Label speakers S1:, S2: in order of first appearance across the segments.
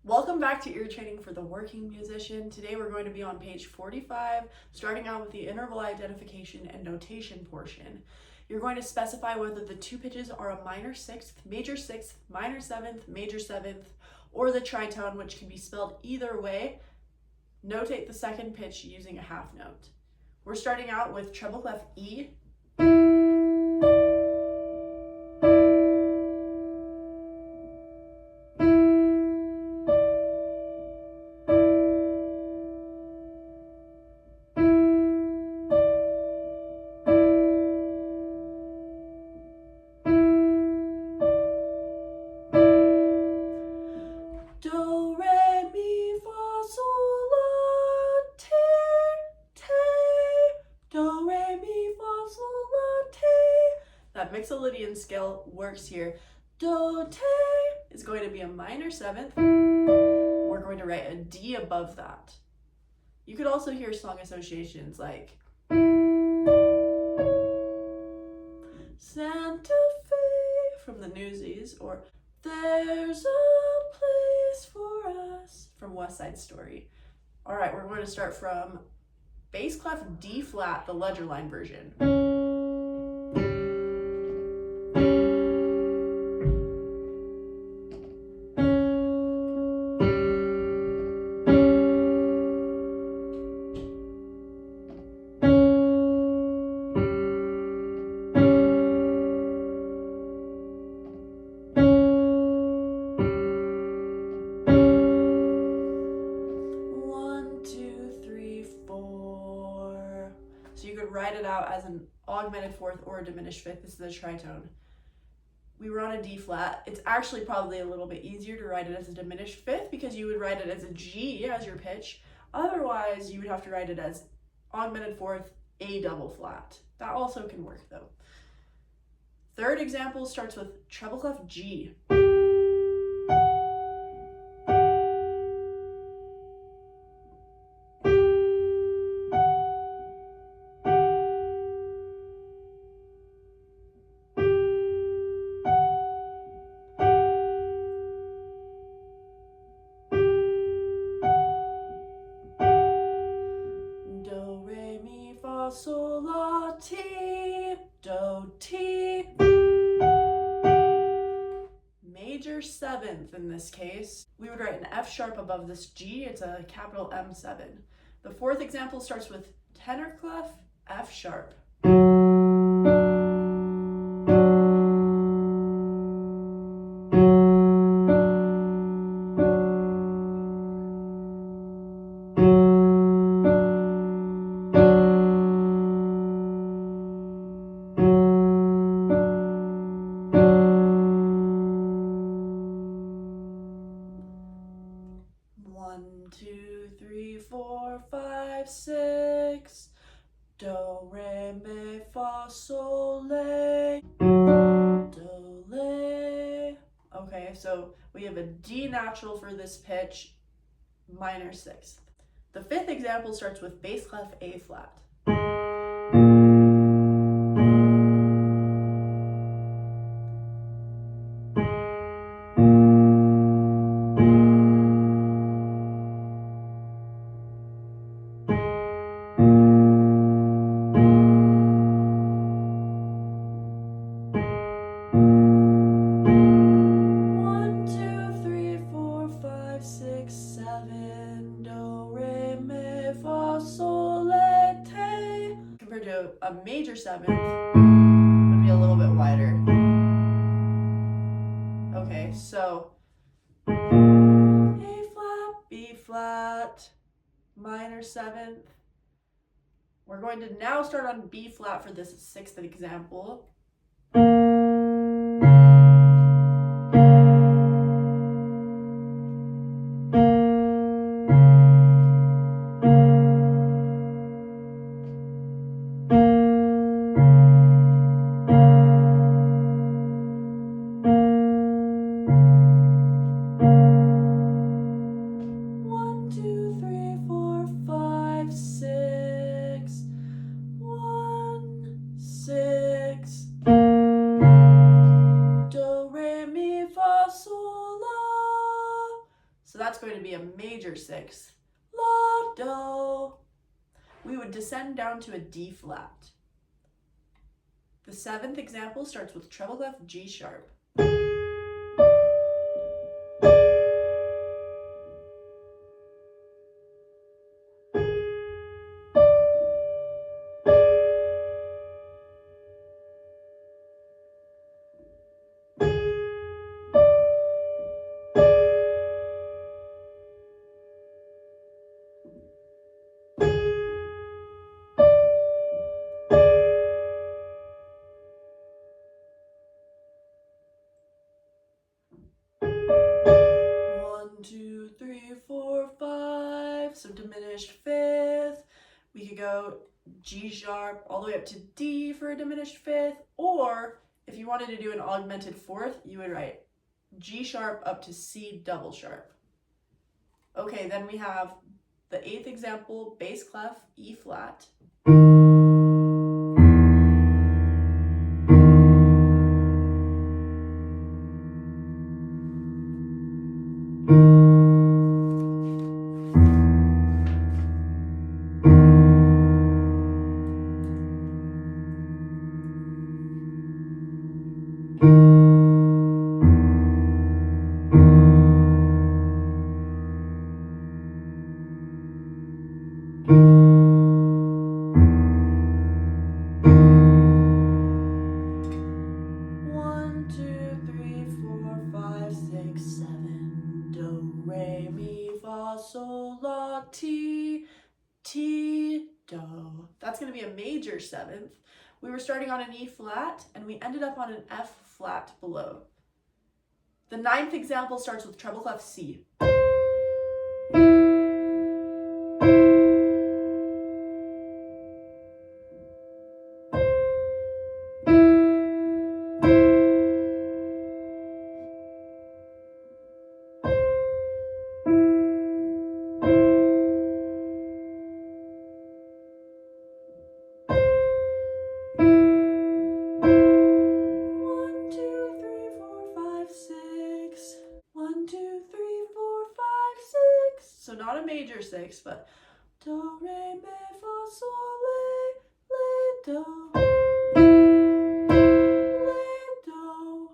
S1: Welcome back to Ear Training for the Working Musician. Today we're going to be on page 45, starting out with the interval identification and notation portion. You're going to specify whether the two pitches are a minor sixth, major seventh, major seventh, or the tritone, which can be spelled either way. Notate the second pitch using a half note. We're starting out with treble clef E. Do, re, mi, fa, sol, la, ti, te. Do, re, mi, fa, sol, la, ti. That Mixolydian scale works here. Do, te is going to be a minor seventh. We're going to write a D above that. You could also hear song associations like Santa Fe from the Newsies, or There's a Place for Us from West Side Story. All right, we're going to start from bass clef D flat, the ledger line version. So you could write it out as an augmented fourth or a diminished fifth. This is a tritone. We were on a D flat. It's actually probably a little bit easier to write it as a diminished fifth because you would write it as a G as your pitch. Otherwise, you would have to write it as augmented fourth, A double flat. That also can work though. Third example starts with treble clef G. Sol, la, ti, do, ti. Major seventh in this case. We would write an F sharp above this G. It's a capital M7. The fourth example starts with tenor clef, F sharp. One, two, three, four, five, six. Do, re, mi, fa, sol, la. Do, la. Okay, so we have a D natural for this pitch, minor sixth. The fifth example starts with bass clef A flat. Compared to a major seventh, would be a little bit wider. Okay, so A flat, B flat, minor seventh. We're going to now start on B flat for this sixth example. that's going to be a major sixth, la, do. We would descend down to a D flat. The 7th example starts with treble clef G sharp. 1, 2, 3, 4, 5. So diminished fifth. We could go G sharp all the way up to D for a diminished fifth, or if you wanted to do an augmented fourth, you would write G sharp up to C double sharp. Okay, then we have the 8th example, bass clef E flat. Sol, la, ti, ti, do. That's going to be a major 7th. We were starting on an E flat and we ended up on an F flat below. The 9th example starts with treble clef C. 1, 2, 3, 4, 5, 6. So not a major 6, but do, re, mi, fa, sol, le, do, le, do.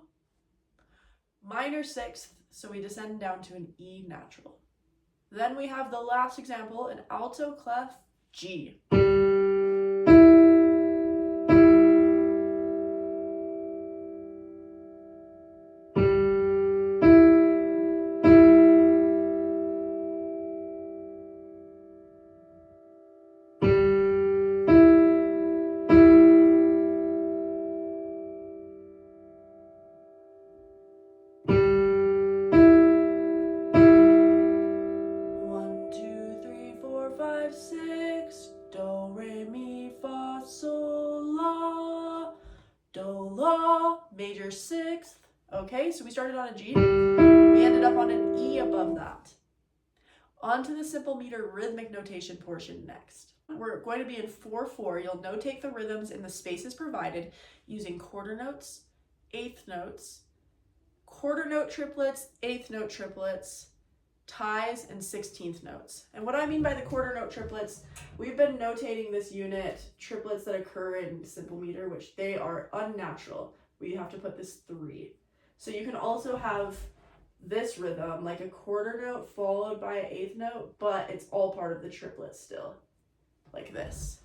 S1: Minor 6th, so we descend down to an E natural. Then we have the last example, an alto clef G. Major 6th. Okay, so we started on a G. We ended up on an E above that. On to the simple meter rhythmic notation portion next. We're going to be in 4/4. You'll notate the rhythms in the spaces provided using quarter notes, eighth notes, quarter note triplets, eighth note triplets, ties, and 16th notes. And what I mean by the quarter note triplets, we've been notating this unit triplets that occur in simple meter, which they are unnatural. We have to put this 3. So you can also have this rhythm, like a quarter note followed by an eighth note, but it's all part of the triplet still, like this.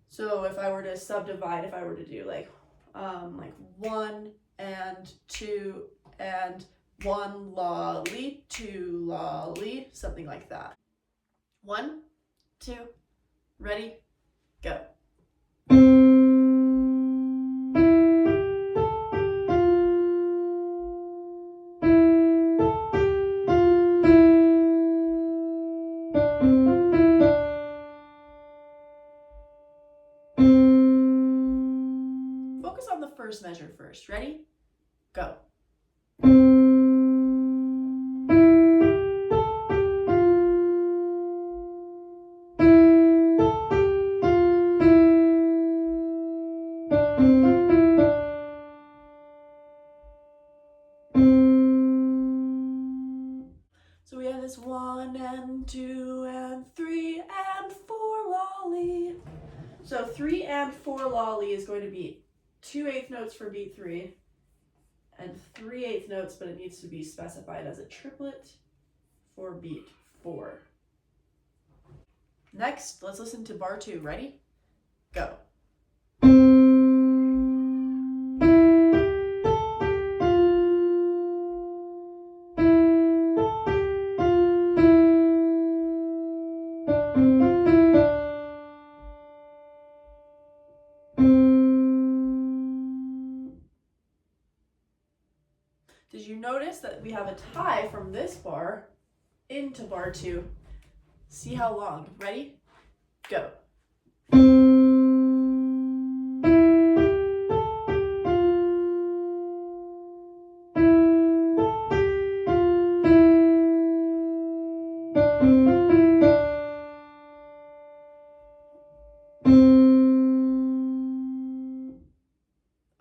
S1: So if I were to subdivide, if I were to do like 1 and 2 and 1 la li, 2 la li, something like that. 1, 2, ready, go. Focus on the first measure first. Ready? Go. this 1 and 2 and 3 and 4 lolly. So 3 and 4 lolly is going to be 2/8 notes for beat 3 and 3/8 notes, but it needs to be specified as a triplet for beat 4. Next, let's listen to bar 2. Ready? Go. Did you notice that we have a tie from this bar into bar 2? See how long. Ready? Go.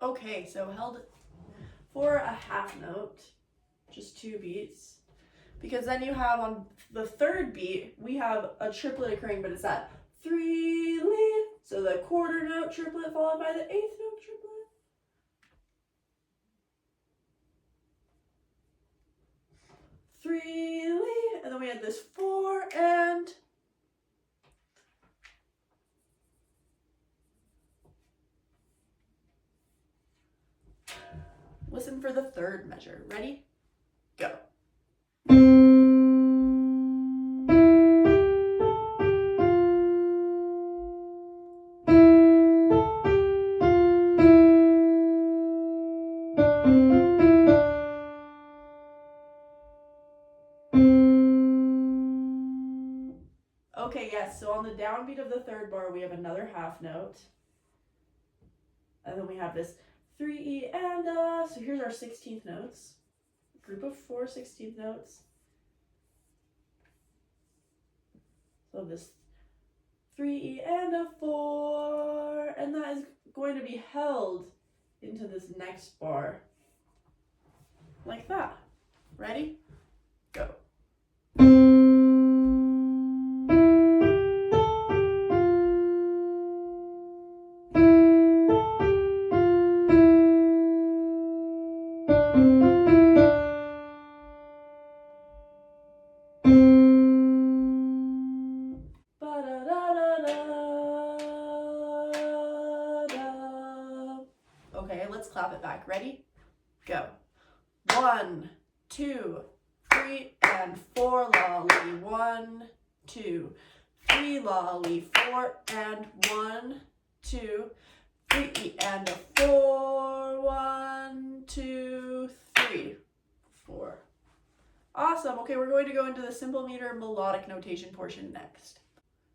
S1: Okay, so held for a half note, just 2 beats, because then you have on the 3rd beat, we have a triplet occurring, but it's that 3 li, so the quarter note triplet followed by the 8th note triplet. Three li, and then we had this 4 and listen for the 3rd measure. Ready? Go. Okay, yes, so on the downbeat of the 3rd bar, we have another half note. And then we have this 3E and so here's our 16th notes. Group of 4 16th notes. So this 3E and a 4, and that is going to be held into this next bar. Like that. Ready? Go. Okay, let's clap it back. Ready? Go. 1, 2, 3, and 4 lolly. 1, 2, 3 lolly. 4 and 1, 2, 3 and a 4. 1, 2, 3, 4. Awesome. Okay, we're going to go into the simple meter melodic notation portion next.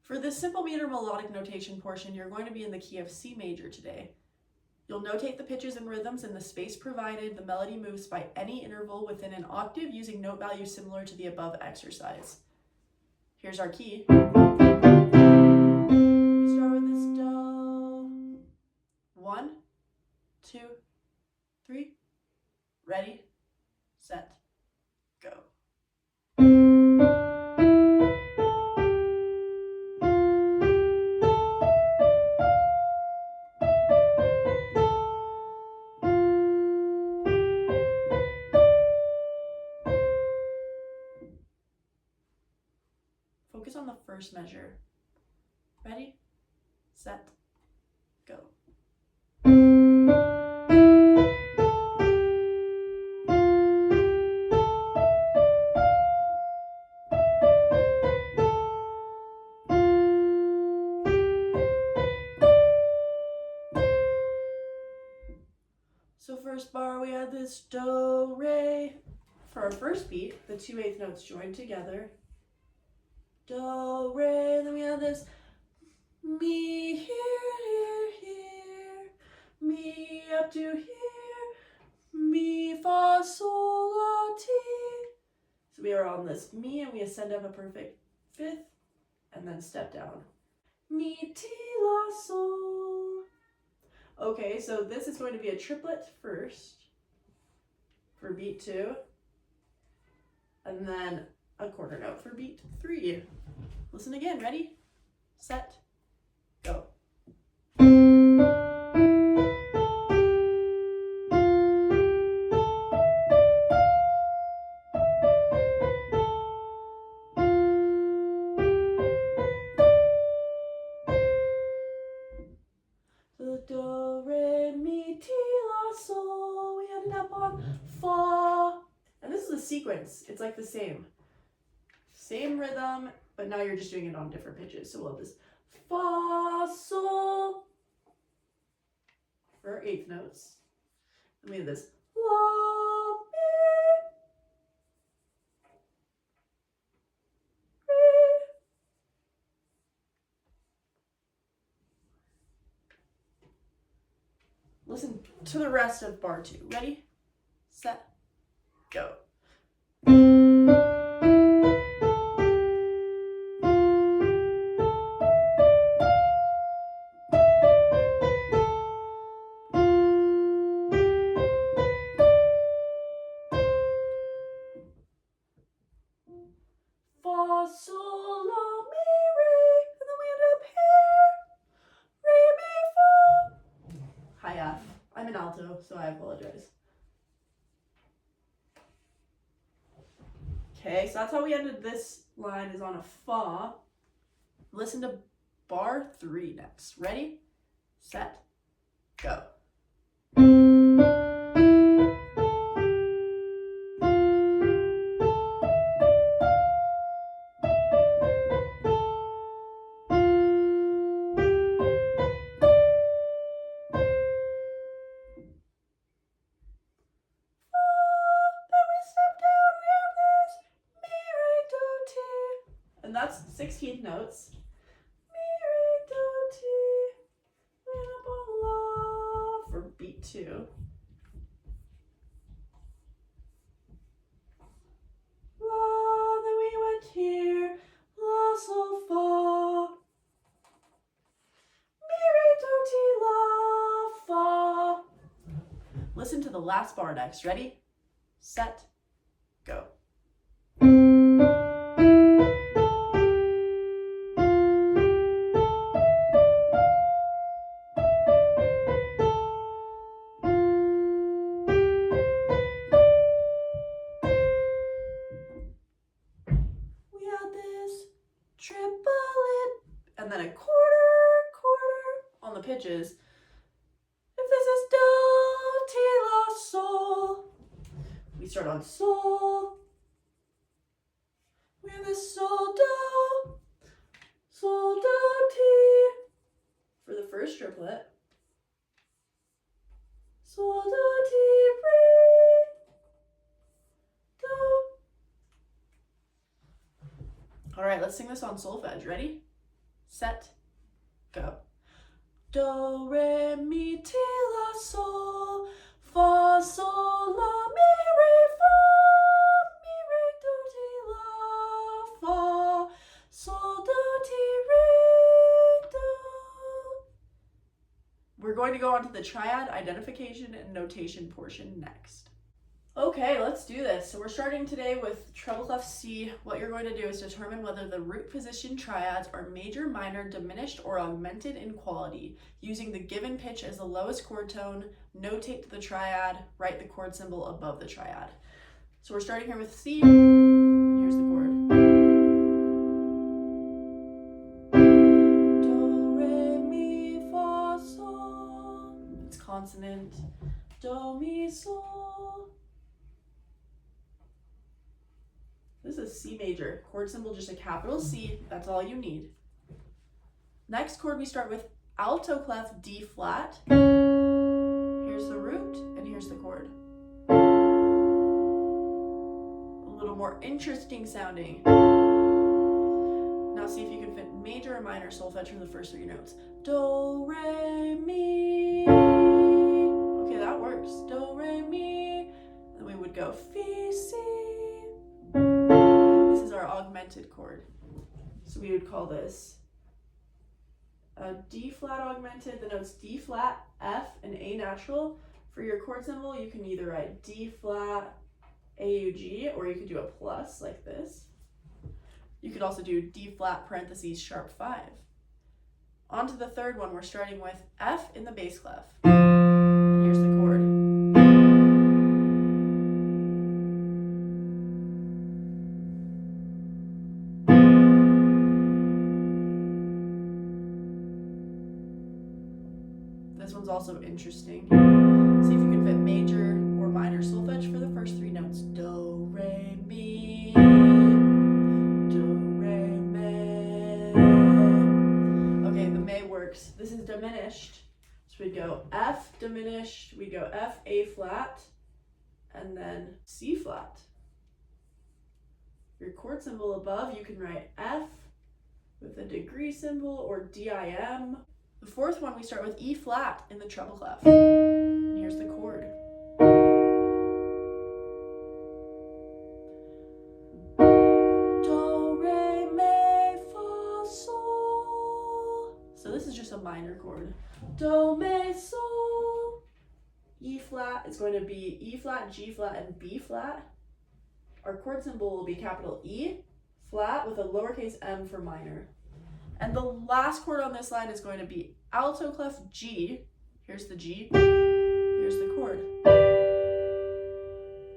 S1: For this simple meter melodic notation portion, you're going to be in the key of C major today. You'll notate the pitches and rhythms in the space provided. The melody moves by any interval within an octave using note values similar to the above exercise. Here's our key. We start with this do. 1, 2, 3. Ready, set, go. Focus on the first measure. Ready, set, go. So first bar we had this do, re. For our first beat, the 2/8 notes joined together. Do, re, then we have this mi, here, here, here, mi up to here, mi, fa, sol, la, ti. So we are on this mi and we ascend up a perfect 5th and then step down. Mi, ti, la, sol. Okay, so this is going to be a triplet first for beat 2, and then a quarter note for beat 3. Listen again, ready, set, go. So do, re, mi, ti, la, sol, we ended up on fa. And this is a sequence, it's like the same rhythm, but now you're just doing it on different pitches. So we'll have this fa, sol for our 8th notes. And we have this la, mi, re. Listen to the rest of bar 2. Ready, set, go. Fa, sol, la, mi, re, and then we end up here. Re, mi, fa. High F. I'm an alto, so I apologize. Okay, so that's how we ended this line, is on a fa. Listen to bar 3 next. Ready, set, go. And that's 16 notes. Mi, re, do, ti, we end up on la for beat 2. La, then we went here, la, sol, fa. Mi, re, do, ti, la, fa. Listen to the last bar next. Ready, set, go. Triplet, and then a quarter on the pitches. If this is do, ti, la, sol, we start on sol. We have this sol, do, ti for the first triplet. Sol, do, ti, re, do. All right, let's sing this on solfege. Ready, set, go. Do, re, mi, ti, la, sol, fa, sol, la, mi, re, fa, mi, re, do, ti, la, fa, sol, do, ti, re, do. We're going to go on to the triad identification and notation portion next. Okay, let's do this. So we're starting today with treble clef C. What you're going to do is determine whether the root position triads are major, minor, diminished, or augmented in quality. Using the given pitch as the lowest chord tone, notate the triad, write the chord symbol above the triad. So we're starting here with C. Here's the chord. Do, re, mi, fa, sol. It's consonant. Do, mi, sol. This is C major. Chord symbol, just a capital C. That's all you need. Next chord, we start with alto clef D flat. Here's the root, and here's the chord. A little more interesting sounding. Now see if you can fit major or minor solfege for the first 3 notes. Do, re, mi. Okay, that works. Do, re, mi. Then we would go fi, si. This is our augmented chord. So we would call this a D flat augmented. The notes D flat, F, and A natural. For your chord symbol, you can either write D flat, AUG, or you could do a plus like this. You could also do D flat parentheses sharp 5. On to the third one, we're starting with F in the bass clef. And here's the chord. This one's also interesting. See if you can fit major or minor solfege for the first 3 notes. Do, re, mi. Do, re, mi. Okay, the me works. This is diminished. So we go F diminished, we go F, A flat, and then C flat. Your chord symbol above, you can write F with a degree symbol or DIM. The fourth one, we start with E flat in the treble clef. And here's the chord. Do, re, mi, fa, sol. So this is just a minor chord. Do, mi, sol. E flat is going to be E flat, G flat, and B flat. Our chord symbol will be capital E flat with a lowercase m for minor. And the last chord on this line is going to be alto clef G. Here's the G. Here's the chord.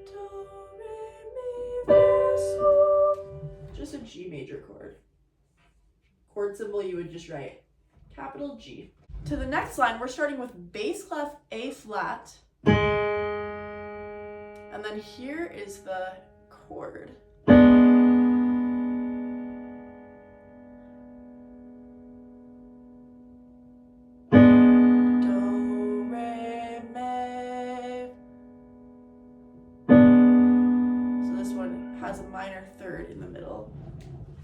S1: Do, re, mi, fa, sol. Just a G major chord. Chord symbol you would just write capital G. To the next line, we're starting with bass clef A flat. And then here is the chord. Has a minor third in the middle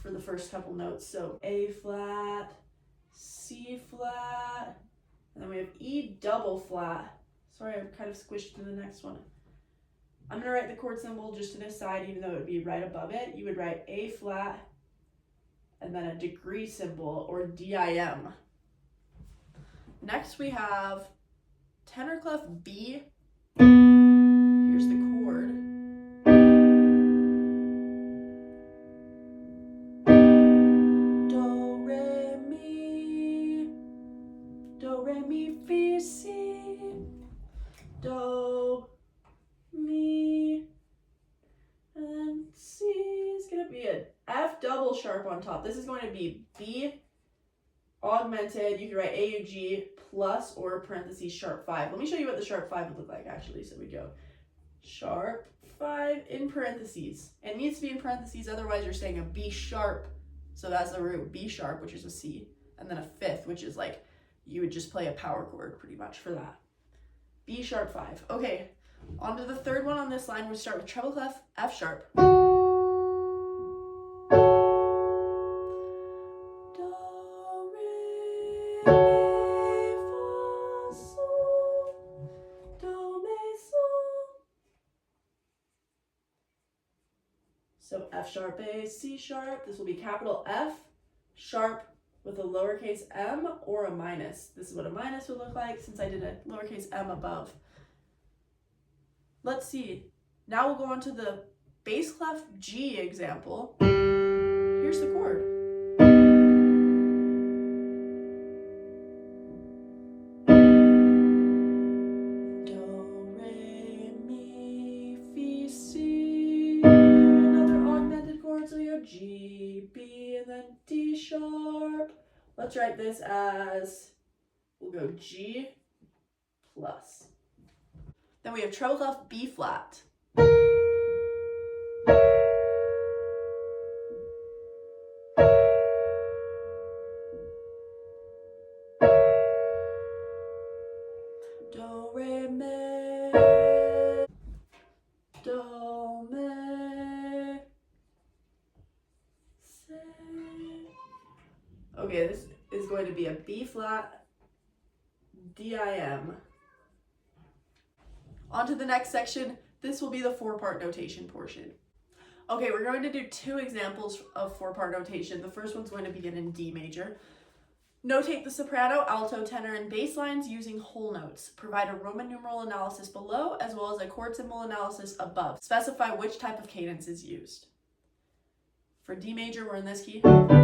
S1: for the first couple notes. So A flat, C flat, and then we have E double flat. Sorry, I'm kind of squished to the next one. I'm going to write the chord symbol just to this side, even though it would be right above it. You would write A flat and then a degree symbol or DIM. Next we have tenor clef B. Here's the chord. Do, re, mi, fi, si. Do, mi. And then C is going to be an F double sharp on top. This is going to be B augmented. You can write AUG plus or parentheses sharp 5. Let me show you what the sharp 5 would look like actually. So we go sharp 5 in parentheses. It needs to be in parentheses, otherwise you're saying a B sharp. So that's the root B sharp, which is a C, and then a fifth, which is like you would just play a power chord pretty much for that. B sharp 5. Okay, on to the third one on this line. We start with treble clef F sharp. So F sharp A, C sharp. This will be capital F sharp with a lowercase m or a minus. This is what a minus would look like since I did a lowercase m above. Let's see. Now we'll go on to the bass clef G example. Here's the chord. Do, re, mi, fi, si. Another augmented chord, so you have G, B, and then D sharp. Let's write this as, we'll go G plus. Then we have treble clef B flat. Do, re, mi. Do, mi. Si. Okay, this is going to be a B flat, DIM. On to the next section. This will be the 4-part notation portion. Okay, we're going to do 2 examples of 4-part notation. The first one's going to begin in D major. Notate the soprano, alto, tenor, and bass lines using whole notes. Provide a Roman numeral analysis below, as well as a chord symbol analysis above. Specify which type of cadence is used. For D major, we're in this key. Starting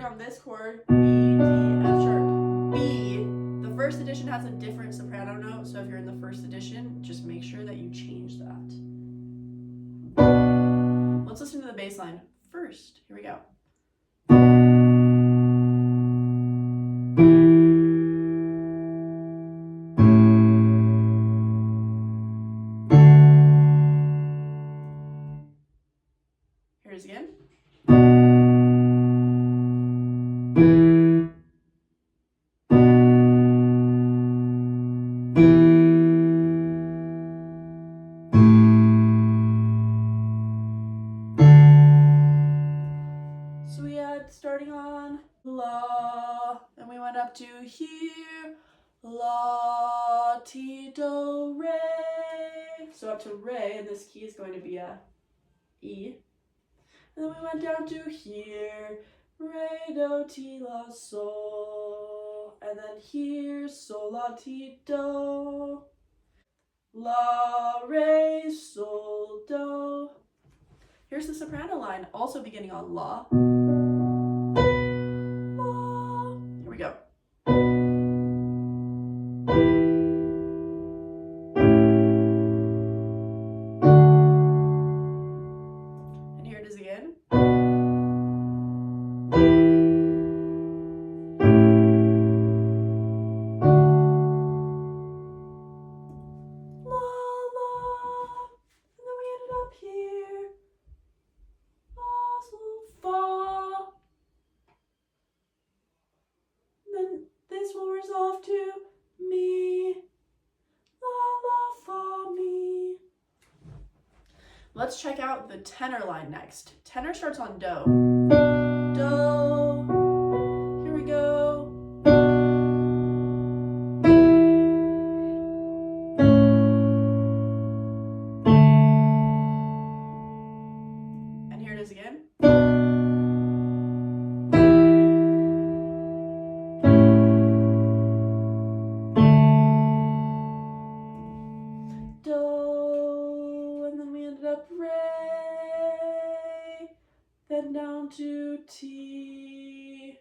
S1: on this chord, B, D, F sharp, B. The first edition has a different soprano note, so if you're in the first edition, just make sure that you change that. Let's listen to the bass line first. Here we go. Here it is again. So we had starting on La, and we went up to here, La, Ti, Do, Re. So up to Re, and this key is going to be a E. And then we went down to here, Re, Do, Ti, La, Sol. And then here, Sol, La, Ti, Do. La, Re, Sol, Do. Here's the soprano line, also beginning on La. La. Here we go. And here it is again. Let's check out the tenor line next. Tenor starts on Do. Do. Here we go. And here it is again. Do, and then we ended up Re, then down to Ti,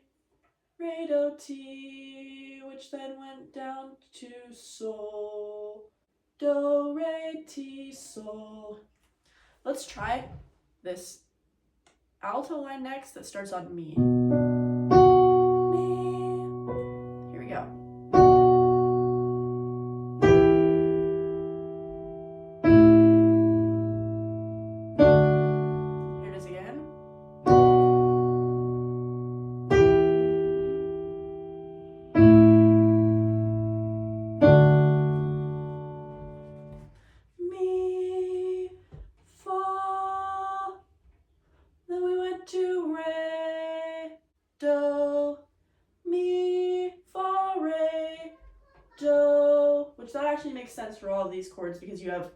S1: Re, Do, Ti, which then went down to Sol, Do, Re, Ti, Sol. Let's try this alto line next that starts on Mi. Mi. Here we go. Here it is again. Mi, Fa. Then we went to Re, Do, Mi, Fa, Re, Do, which that actually makes sense for all of these chords because you have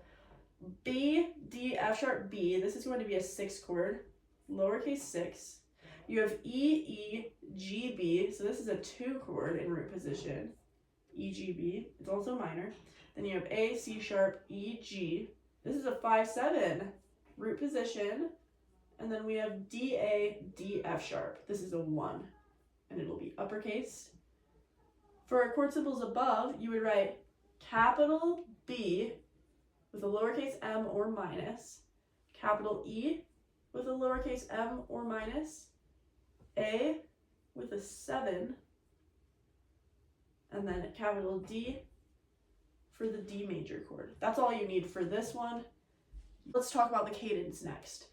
S1: B, D, F sharp, B. This is going to be a 6 chord, lowercase 6. You have E, E, G, B. So this is a 2 chord in root position, E, G, B. It's also minor. Then you have A, C sharp, E, G. This is a 5-7 root position. And then we have D, A, D, F sharp. This is a 1, and it'll be uppercase. For our chord symbols above, you would write capital B with a lowercase m or minus, capital E with a lowercase m or minus, A with a 7, and then capital D for the D major chord. That's all you need for this one. Let's talk about the cadence next.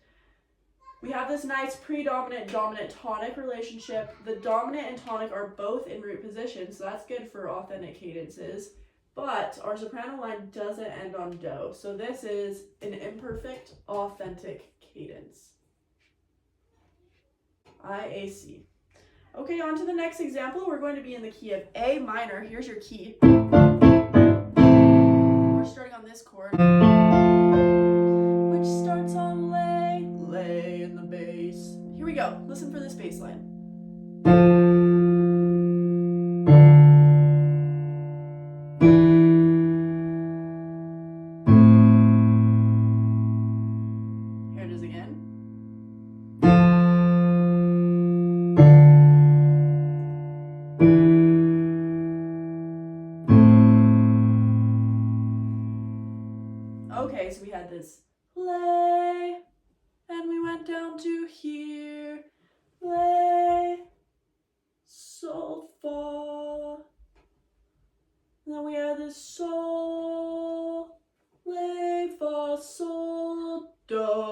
S1: We have this nice predominant dominant tonic relationship. The dominant and tonic are both in root position, so that's good for authentic cadences. But our soprano line doesn't end on Do, so this is an imperfect authentic cadence. IAC. Okay, on to the next example. We're going to be in the key of A minor. Here's your key. We're starting on this chord, which starts on lay, lay in the bass. Here we go. Listen for this bass line. Here it is again.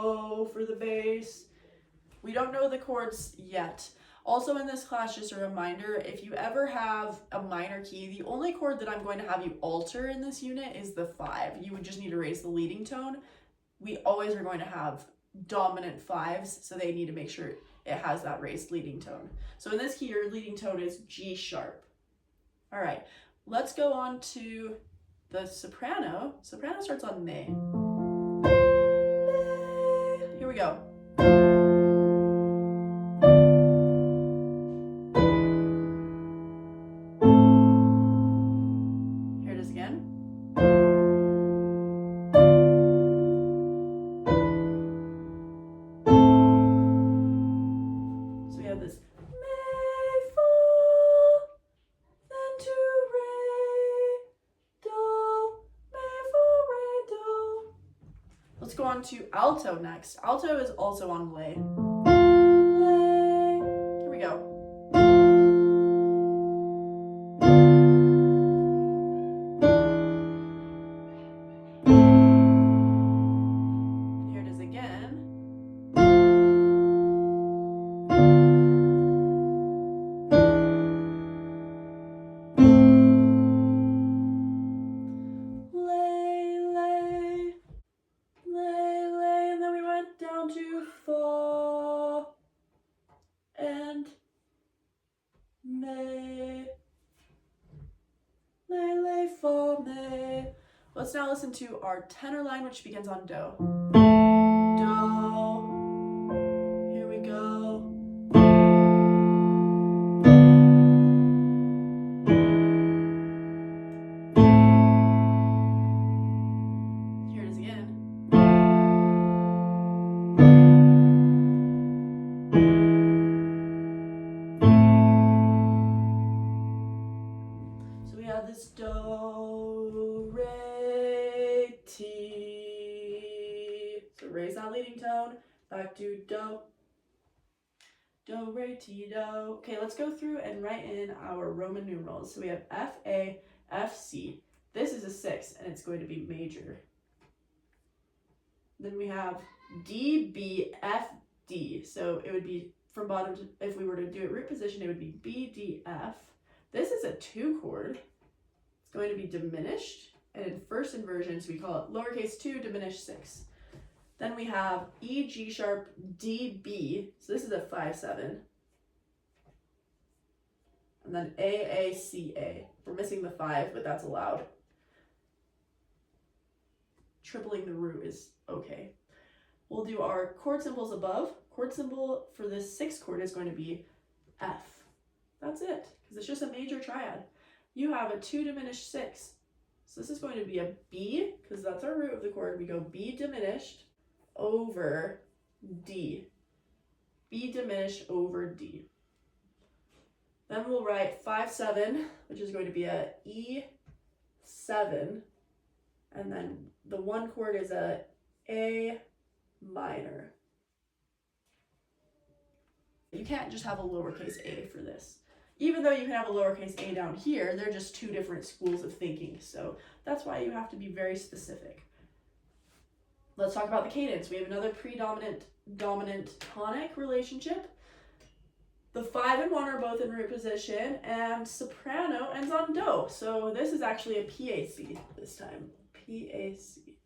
S1: do for the bass. We don't know the chords yet. Also in this class, just a reminder, if you ever have a minor key, the only chord that I'm going to have you alter in this unit is the 5. You would just need to raise the leading tone. We always are going to have dominant 5s, so they need to make sure it has that raised leading tone. So in this key, your leading tone is G sharp. All right, let's go on to the soprano. Soprano starts on Me. Here we go. Here it is again. So we have this Me, Fa, then to Re, Do, Me, Fa, Re, Do. Let's go on to alto next. Alto is also on lay. Lay. Here we go. And here it is again. Lay, lay, lay, lay, and then we went down to Fa and Me. Lay, lay, Fa, Me. Let's now listen to our tenor line, which begins on Do. Do. Here we go. Here it is again. So we have this Do, Re, Ti. So raise that leading tone, back to Do. Do, Re, Ti, Do. Okay, let's go through and write in our Roman numerals. So we have F, A, F, C. This is a 6, and it's going to be major. Then we have D, B, F, D. So it would be from bottom to, if we were to do it root position, it would be B, D, F. This is a 2 chord. It's going to be diminished, and in first inversion, so we call it lowercase 2 diminished 6. Then we have E, G sharp, D, B. So this is a 5/7. And then A, A, C, A. We're missing the 5, but that's allowed. Tripling the root is okay. We'll do our chord symbols above. Chord symbol for this 6th chord is going to be F. That's it, because it's just a major triad. You have a 2 diminished 6. So this is going to be a B, because that's our root of the chord. We go B diminished over D. B diminished over D. Then we'll write 5/7, which is going to be a E7. And then the 1 chord is a A minor. You can't just have a lowercase a for this. Even though you can have a lowercase a down here, they're just 2 different schools of thinking. So that's why you have to be very specific. Let's talk about the cadence. We have another predominant-dominant tonic relationship. The 5 and 1 are both in root position, and soprano ends on Do. So this is actually a PAC this time. PAC.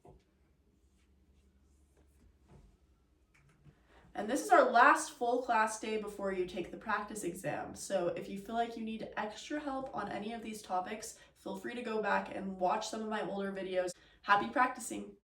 S1: And this is our last full class day before you take the practice exam. So if you feel like you need extra help on any of these topics, feel free to go back and watch some of my older videos. Happy practicing!